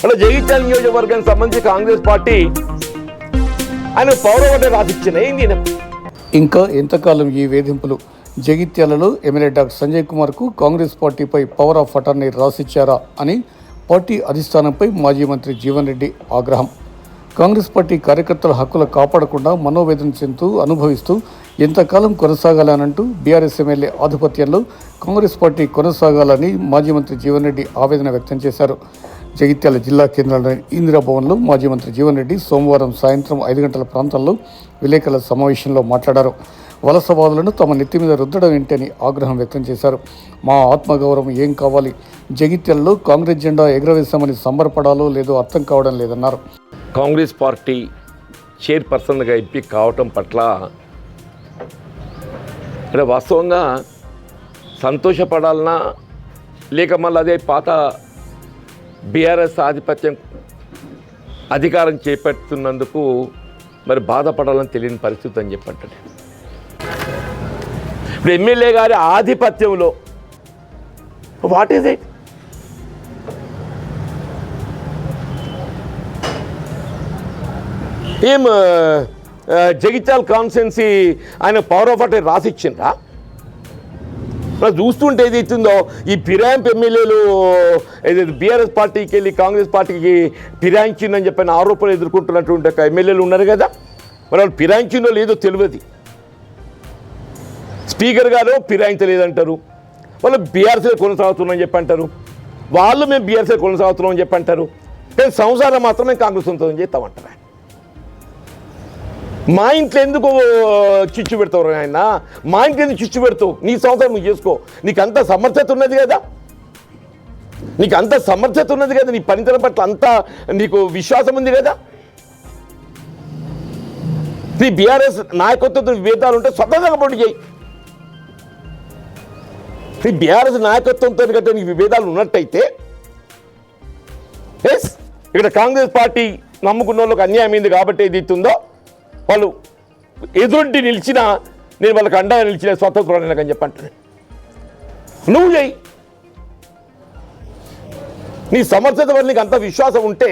అలా జగిత్యాల నియోజకవర్గానికి సంబంధించి కాంగ్రెస్ పార్టీ ఆయన పౌరవట రాసిచ్చిన ఏంది. ఇంకా ఎంతకాలం ఈ వేధింపులు? జగిత్యాలలో ఎమ్మెల్యే డాక్టర్ సంజయ్ కుమార్కు కాంగ్రెస్ పార్టీపై పవర్ ఆఫ్ అటార్నీ రాసిచ్చారా అని పార్టీ అధిష్టానంపై మాజీ మంత్రి జీవన్ రెడ్డి ఆగ్రహం. కాంగ్రెస్ పార్టీ కార్యకర్తల హక్కులు కాపాడకుండా మనోవేదన చెందుతూ అనుభవిస్తూ ఎంతకాలం కొనసాగాలనంటూ బీఆర్ఎస్ ఎమ్మెల్యే ఆధిపత్యంలో కాంగ్రెస్ పార్టీ కొనసాగాలని మాజీ మంత్రి జీవన్ రెడ్డి ఆవేదన వ్యక్తం చేశారు. జగిత్యాల జిల్లా కేంద్రంలోని ఇందిరాభవన్లో మాజీ మంత్రి జీవన్ రెడ్డి సోమవారం సాయంత్రం 5 గంటల ప్రాంతంలో విలేకరుల సమావేశంలో మాట్లాడారు. వలసవాదులను తమ నెత్తి మీద రుద్దడం ఏంటని ఆగ్రహం వ్యక్తం చేశారు. మా ఆత్మగౌరవం ఏం కావాలి? జగిత్యాలలో కాంగ్రెస్ జెండా ఎగురవేశామని సంబరపడాలో లేదో అర్థం కావడం లేదన్నారు. కాంగ్రెస్ పార్టీ చైర్పర్సన్గా ఎంపిక కావటం పట్ల అంటే వాస్తవంగా సంతోషపడాలన్నా లేక మళ్ళీ అదే పాత బీఆర్ఎస్ ఆధిపత్యం అధికారం చేపడుతున్నందుకు మరి బాధపడాలని తెలియని పరిస్థితి అని చెప్పంటాడు. ఇప్పుడు ఎమ్మెల్యే గారి ఆధిపత్యంలో వాట్ ఈజ్ ఇట్? ఏం జగిత్యాల కాన్స్టిట్యున్సీ ఆయన పవర్ ఆఫ్ అటార్నీ రాసిచ్చిండ్రా? చూస్తుంటే ఏది ఇచ్చిందో ఈ ఫిరాయింపు ఎమ్మెల్యేలు ఏదైతే బీఆర్ఎస్ పార్టీకి వెళ్ళి కాంగ్రెస్ పార్టీకి ఫిరాయించిందని చెప్పిన ఆరోపణలు ఎదుర్కొంటున్నటువంటి ఎమ్మెల్యేలు ఉన్నారు కదా, మరి వాళ్ళు ఫిరాయించిందో లేదో తెలియదు. స్పీకర్ గారు ఫిరాయించలేదంటారు, వాళ్ళు బీఆర్ఎస్లో కొనసాగుతున్నామని చెప్పి అంటారు, వాళ్ళు మేము బీఆర్ఎస్లో కొనసాగుతున్నామని చెప్పి అంటారు, కానీ సంవత్సరాలు మాత్రమే కాంగ్రెస్ ఉంటుందని చెప్తామంటారు. మా ఇంట్లో ఎందుకు చిచ్చు పెడతావు ఆయన? మా ఇంట్లో ఎందుకు చిచ్చు పెడతావు? నీ సంవత్సరం నువ్వు చేసుకో, నీకు అంత సమర్థత ఉన్నది కదా, నీకు అంత సమర్థత ఉన్నది కదా, నీ పనితనం పట్ల అంతా నీకు విశ్వాసం ఉంది కదా. నీ బీఆర్ఎస్ నాయకత్వంతో విభేదాలు ఉంటే స్వతంత్రంగా పోటీ చేయి. నీ బీఆర్ఎస్ నాయకత్వంతో కంటే నీకు విభేదాలు ఉన్నట్టయితే ఎస్ ఇక్కడ కాంగ్రెస్ పార్టీ నమ్ముకున్న వాళ్ళకి అన్యాయం అయింది కాబట్టి ఏది ఇస్తుందో వాళ్ళు ఎదురుంటి నిలిచినా నేను వాళ్ళకి అండగా నిలిచిన స్వతంత్రం అని చెప్పంటాను. నువ్వు చేయి, నీ సమర్థత వల్ల నీకు అంత విశ్వాసం ఉంటే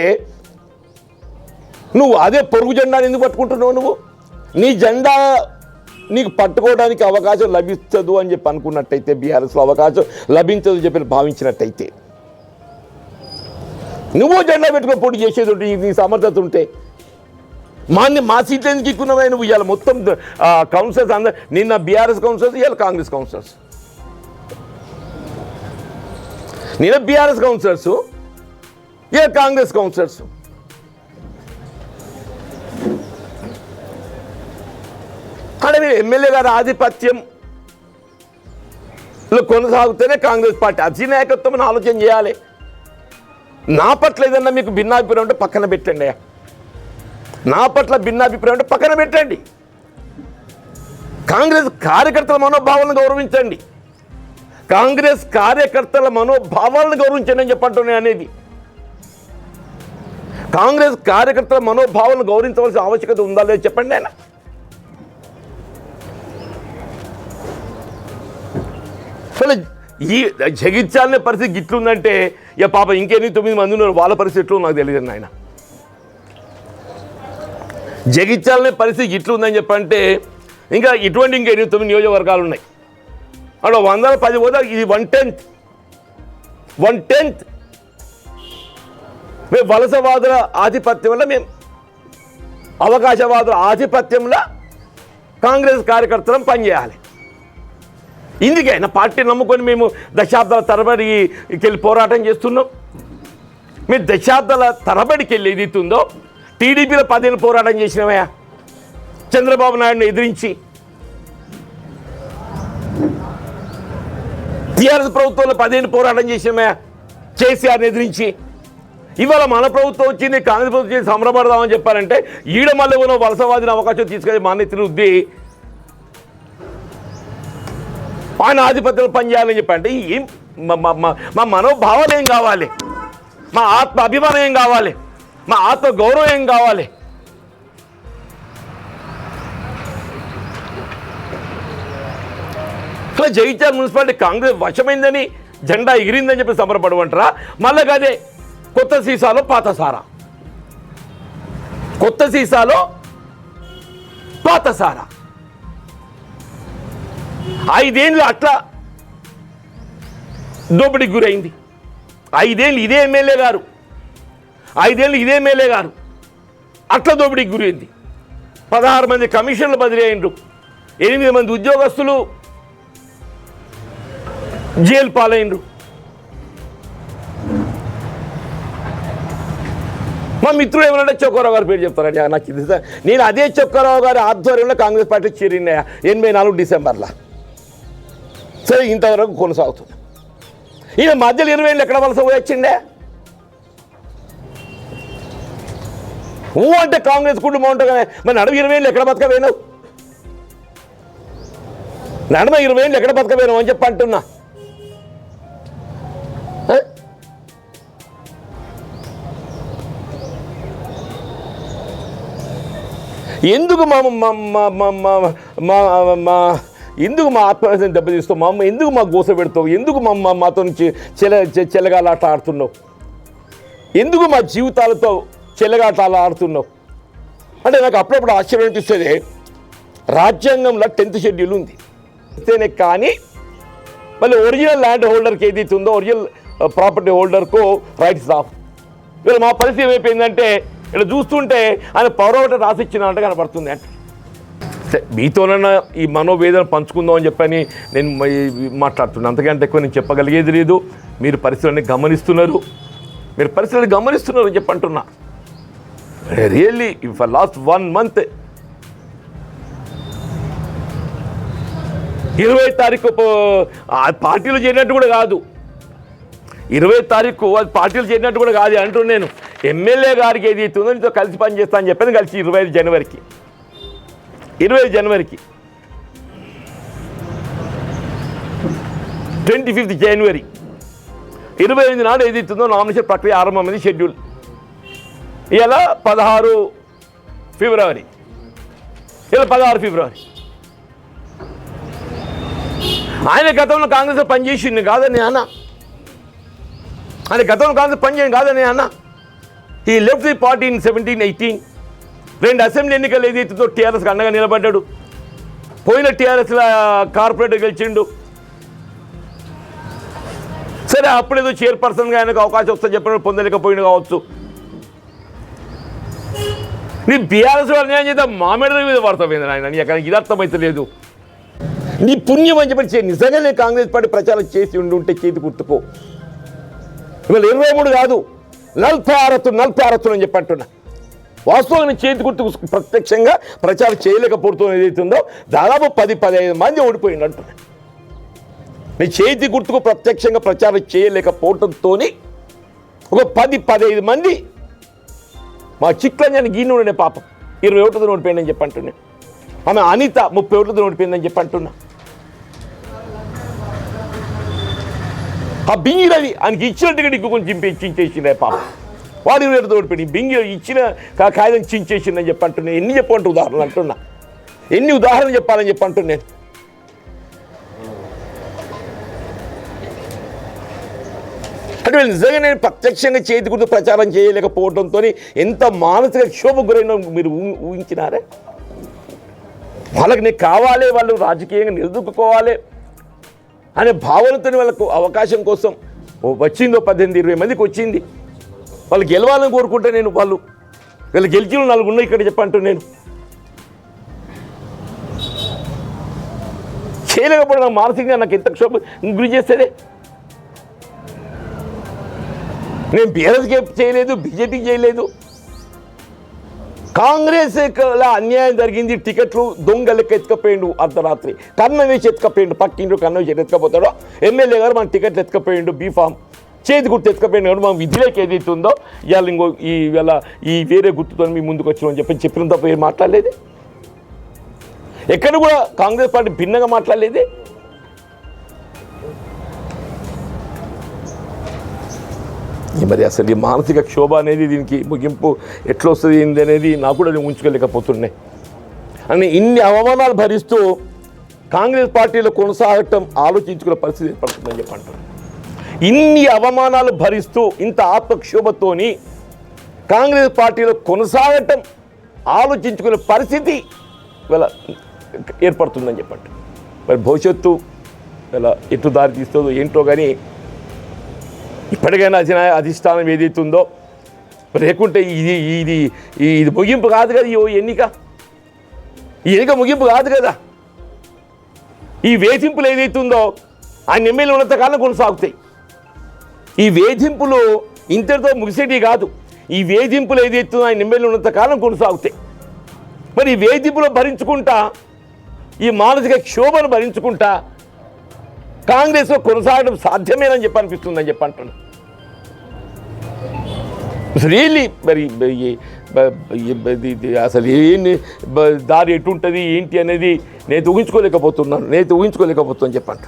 నువ్వు అదే పొరుగు జెండాని ఎందుకు పట్టుకుంటున్నావు? నువ్వు నీ జెండా నీకు పట్టుకోవడానికి అవకాశం లభించదు అని చెప్పి అనుకున్నట్టయితే, బీఆర్ఎస్లో అవకాశం లభించదు చెప్పి భావించినట్టయితే నువ్వు జెండా పెట్టుకొని పోటీ చేసేది ఉంటే, నీ సమర్థత ఉంటే మా సీట్లు ఎందుకు ఎక్కున్నావా? నువ్వు ఇవాళ మొత్తం కౌన్సిలర్స్ అందరు, నిన్న బీఆర్ఎస్ కౌన్సిలర్స్, ఇవాళ కాంగ్రెస్ కౌన్సిలర్స్. నిన్న బీఆర్ఎస్ కౌన్సిలర్స్, ఇవాళ కాంగ్రెస్ కౌన్సిలర్స్. కానీ ఎమ్మెల్యే గారి ఆధిపత్యంలో కొనసాగుతూనే కాంగ్రెస్ పార్టీ అధినాయకత్వం ఆలోచన చేయాలి. నా పట్ల ఏదన్నా మీకు భిన్నాభిప్రాయం ఉంటే పక్కన పెట్టండి, నా పట్ల భిన్నాభిప్రాయం ఉంటే పక్కన పెట్టండి. కాంగ్రెస్ కార్యకర్తల మనోభావాలను గౌరవించండి, కాంగ్రెస్ కార్యకర్తల మనోభావాలను గౌరవించండి అని చెప్పంటున్నాయి అనేది. కాంగ్రెస్ కార్యకర్తల మనోభావాలను గౌరవించవలసిన ఆవశ్యకత ఉందా లేదు చెప్పండి. ఆయన ఈ జగిత్యాలనే పరిస్థితి గిట్లుందంటే ఇక పాప ఇంకెన్ని 9 మంది ఉన్నారు, వాళ్ళ పరిస్థితి ఎట్లా నాకు తెలియదు. ఆయన జగిత్యాలనే పరిస్థితి ఇట్లుందని చెప్పంటే ఇంకా ఇటువంటి ఇంకా 89 నియోజకవర్గాలు ఉన్నాయి. అక్కడ 110 పోతే ఇది 1/10. మేము వలసవాదుల ఆధిపత్యంలో, మేము అవకాశవాదుల ఆధిపత్యంలో కాంగ్రెస్ కార్యకర్తలను పనిచేయాలి. ఇందుకైనా పార్టీ నమ్ముకొని మేము దశాబ్దాల తరబడికి వెళ్ళి పోరాటం చేస్తున్నాం. మేము దశాబ్దాల తరబడికి వెళ్ళి ఏదైతుందో టీడీపీలో 10 ఏళ్ళు పోరాటం చేసినామయ్యా, చంద్రబాబు నాయుడుని ఎదిరించి. టీఆర్ఎస్ ప్రభుత్వంలో 10 ఏళ్ళు పోరాటం చేసినామయ్యా, కేసీఆర్ని ఎదిరించి. ఇవాళ మన ప్రభుత్వం వచ్చింది, కాంగ్రెస్ ప్రభుత్వం వచ్చి సంబరపడదామని చెప్పారంటే ఈడ మళ్ళీ ఉన్న వలసవాదిని అవకాశం తీసుకొని మాన్యతలు ఉద్ది ఆయన ఆధిపత్యంలో పనిచేయాలని చెప్పంటే ఏం మా మనోభావాలు ఏం కావాలి? మా ఆత్మ అభిమానం ఏం కావాలి? మా ఆత్మ గౌరవం ఏం కావాలి? అట్లా జగిత్యాల మున్సిపాలిటీ కాంగ్రెస్ వశమైందని, జెండా ఎగిరిందని చెప్పి సంబరపడమంటారా? మళ్ళీ అదే కొత్త సీసాలో పాత సారా, కొత్త సీసాలో పాత సారా. 5 ఏళ్ళు అట్లా దోపిడీకి గురైంది. 5 ఏళ్ళు ఇదే ఎమ్మెల్యే గారు, 5 ఏళ్ళు ఇదే ఎమ్మెల్యే గారు అట్లా దోపిడీకి గురైంది. 16 మంది కమిషన్లు బదిలీ అయినరు, 8 మంది ఉద్యోగస్తులు జైలు పాలైనరు. మా మిత్రుడు ఏమన్నా చొక్కారావు గారి పేరు చెప్తారండి, నాకు ఇది నేను అదే చొక్కారావు గారి ఆధ్వర్యంలో కాంగ్రెస్ పార్టీ చేరిన 84 డిసెంబర్లో. సరే, ఇంతవరకు కొనసాగుతుంది. ఈయన మధ్యలో 20 ఏళ్ళు ఎక్కడ వలస వచ్చిండే? అంటే కాంగ్రెస్ కుటుంబం ఉంటుందనే. మరి నడుమ 20 ఏళ్ళు ఎక్కడ బతకపోయినావు? నడుమ 20 ఏళ్ళు ఎక్కడ బతకపోయినావు అని చెప్పి అంటున్నా. ఎందుకు ఎందుకు మా ఆత్మవిశ్వాసం దెబ్బతీస్తావు? మా అమ్మ ఎందుకు మా గోస పెడతావు? ఎందుకు మాతో నుంచి చెల్లగాలాట ఆడుతున్నావు? ఎందుకు మా జీవితాలతో చెల్లగాటాలు ఆడుతున్నావు అంటే నాకు అప్పుడప్పుడు ఆశ్చర్యం అనిపిస్తుంది. రాజ్యాంగంలో 10th షెడ్యూల్ ఉంది అంతేనే, కానీ మళ్ళీ ఒరిజినల్ ల్యాండ్ హోల్డర్కి ఏదైతే ఉందో ఒరిజినల్ ప్రాపర్టీ హోల్డర్కు రైట్స్ రావు. వీళ్ళు మా పరిస్థితి ఏమైపోయిందంటే ఇక్కడ చూస్తుంటే ఆయన పౌరవట రాసిచ్చినట్టు కనపడుతుంది. అంటే మీతోనన్నా ఈ మనోవేదన పంచుకుందాం అని చెప్పని నేను మాట్లాడుతున్నాను. అంతకంటే ఎక్కువ నేను చెప్పగలిగేది లేదు. మీరు పరిస్థితులని గమనిస్తున్నారు, అని చెప్పి అంటున్నా. రియల్లీ ఫర్ లాస్ట్ 1 month 20 తారీఖు పార్టీలు చేరినట్టు కూడా కాదు, 20 తారీఖు అది పార్టీలు చేరినట్టు కూడా కాదు అంటున్నాను. నేను ఎమ్మెల్యే గారికి ఏది అవుతుందో నీతో కలిసి పనిచేస్తా అని చెప్పాను. కలిసి 25 జనవరికి 25 జనవరి 28 నాడు ఏది అవుతుందో నామినేషన్ ప్రక్రియ ఆరంభమైంది. షెడ్యూల్ ఇలా 16 ఫిబ్రవరి. ఆయన గతంలో కాంగ్రెస్ పనిచేసింది కాదని అన్న, ఆయన గతంలో కాంగ్రెస్ పనిచేయండి కాదని అన్న. ఈ left the party in 17-18. 2 assembly ఎన్నికలు ఏదైతుందో టీఆర్ఎస్కి అండగా నిలబడ్డాడు. పోయిన టీఆర్ఎస్లో కార్పొరేటర్ గెలిచిండు. సరే, అప్పుడేదో చైర్పర్సన్గా ఆయనకు అవకాశం వస్తే చెప్పినప్పుడు పొందలేకపోయింది కావచ్చు. నీ బీఆర్ఎస్ వాళ్ళు న్యాయం చేద్దాం మా మెడల మీద పడతామైంది ఆయన, నీ అక్కడ ఇది అర్థమైతే లేదు. నీ పుణ్యం అని చెప్పి నిజంగా నేను కాంగ్రెస్ పార్టీ ప్రచారం చేసి ఉంటే చేతి గుర్తుకో. ఇవాళ 23 కాదు 46 అని చెప్పి అంటున్నా. వాస్తవంగా నేను చేతి గుర్తుకు ప్రత్యక్షంగా ప్రచారం చేయలేకపోతున్నా ఏదైతుందో దాదాపు 10-15 మంది ఓడిపోయింది అంటున్నా. నేను చేతి గుర్తుకు ప్రత్యక్షంగా ప్రచారం చేయలేకపోవడంతో ఒక 10-15 మంది మా చిట్లని గీనుండే పాపం 20 ఓట్లతో ఓడిపోయిందని చెప్పి అంటున్నా. ఆమె అనిత 30 ఓట్లతో ఓడిపోయిందని చెప్పి అంటున్నా. ఆ బింగి రవి ఆయనకి ఇచ్చిన టికెట్ ఇంకో కొంచెం చించేసిండే పాపం, వాడు 20 ఓట్లతో ఓడిపోయింది. బింగి ఇచ్చిన కాగితం చించేసిందని చెప్పి అంటున్నా. ఎన్ని చెప్పంటే ఉదాహరణలు అంటున్నా, ఎన్ని ఉదాహరణలు చెప్పాలని చెప్పి అంటున్నాను. అంటే నిజంగా నేను ప్రత్యక్షంగా చేతి గుర్తు ప్రచారం చేయలేకపోవడంతో ఎంత మానసిక క్షోభకు గురైనా మీరు ఊహించినారే. వాళ్ళకి నేను కావాలి, వాళ్ళు రాజకీయంగా నిలదొక్కుకోవాలి అనే భావనతో వాళ్ళకు అవకాశం కోసం వచ్చిందో 18-20 మందికి వచ్చింది. వాళ్ళు గెలవాలని కోరుకుంటే నేను వాళ్ళు గెలిచిన 4 ఉన్నాయి ఇక్కడ చెప్పంటూ నేను చేయలేకపోవడం నాకు మానసికంగా నాకు ఎంత క్షోభ గురి చేసేదే. నేను బీఆర్ఎస్కి చేయలేదు, బీజేపీకి చేయలేదు. కాంగ్రెస్ అన్యాయం జరిగింది. టికెట్లు దొంగ లెక్క ఎత్తుకపోయిండు, అర్ధరాత్రి కన్నం వేసి ఎత్తుకపోయిండు. పక్కిండు కన్నం వేసి ఎత్తుకపోతాడో ఎమ్మెల్యే గారు మన టికెట్లు ఎత్తుకపోయిండు, బీఫామ్ చేతి గుర్తు ఎత్తుకపోయిండు. కాబట్టి మనం విధిలోకి ఏదైతే ఉందో ఇవాళ ఇవాళ ఈ వేరే గుర్తుతో మీ ముందుకు వచ్చినామని చెప్పిన తప్ప ఏం మాట్లాడలేదు. ఎక్కడ కూడా కాంగ్రెస్ పార్టీ భిన్నంగా మాట్లాడలేదు. మరి అసలు ఈ మానసిక క్షోభ అనేది దీనికి ముగింపు ఎట్లా వస్తుంది ఏంది అనేది నాకు కూడా నేను ఉంచుకోలేకపోతున్నాయి. అని ఇన్ని అవమానాలు భరిస్తూ కాంగ్రెస్ పార్టీలో కొనసాగటం ఆలోచించుకునే పరిస్థితి ఏర్పడుతుందని చెప్పి అంటారు. ఇన్ని అవమానాలు భరిస్తూ ఇంత ఆత్మక్షోభతోని కాంగ్రెస్ పార్టీలో కొనసాగటం ఆలోచించుకునే పరిస్థితి ఇలా ఏర్పడుతుందని చెప్పండి. మరి భవిష్యత్తు ఇలా ఎటు దారి తీస్తుందో ఏంటో కానీ ఇప్పటికైనా అధిష్టానం ఏదైతుందో లేకుంటే ఇది ముగింపు కాదు కదా. ఈ ఎన్నిక ముగింపు కాదు కదా. ఈ వేధింపులు ఏదైతుందో ఆయన ఎమ్మెల్యే ఉన్నంతకాలం కొనసాగుతాయి. ఈ వేధింపులు ఇంతటితో ముగిసేటి కాదు. ఈ వేధింపులు ఏదైతుందో ఆయన ఎమ్మెల్యే ఉన్నంతకాలం కొనసాగుతాయి. మరి ఈ వేధింపులు భరించుకుంటా, ఈ మానసిక క్షోభను భరించుకుంటా కాంగ్రెస్లో కొనసాగడం సాధ్యమేనని అనిపిస్తుందని అంటున్నాను. రియల్లీ మరి అసలు ఏంటి దారి ఎటుంటుంది ఏంటి అనేది నేను ఊహించుకోలేకపోతున్నాను చెప్పంట.